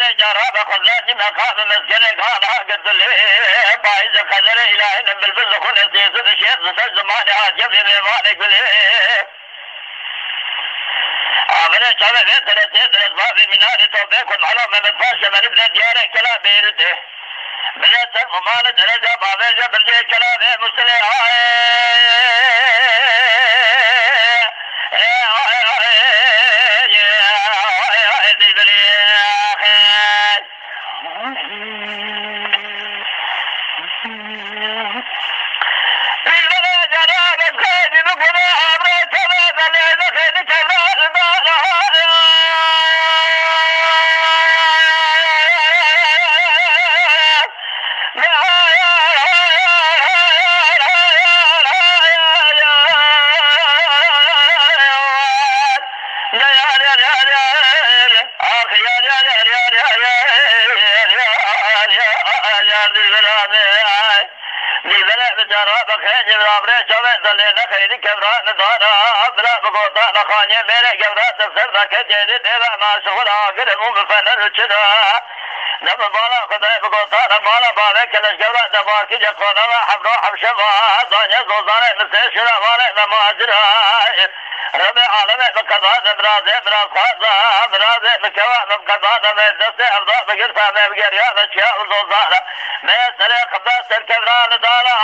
من جراب خزاج مقام مسكن قالها قلت لي بايز قدر إلهي نبل بالزخون سيسد الشيخ زفر زمانها جفي ميمانك بليه آمنه شابه في ثلاث بابي مناني توبه كن على من الفاشة من ابن دياري كلا بيرته من السر ممانة درجة بابي جبرجي كلا بي مسلي میره گورات سر بکه دیده ما شغل آگر مو بفنر چدا نم بالا خدای بگوتان بالا بالا کلش گورات دمار کی جخونا و حبرو حبشه و دنیا زوزاره مثل شرا واره مهاجره رب عالم بقضاء براز خاصة براز بكوا بقضاء من دست أرضاء بقرفة بقريان أشياء وزوزاره ما سرق قبضة سر كبران دارا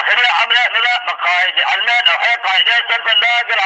آخر عمله مقايد علمان وحي قايدة سلف الناقل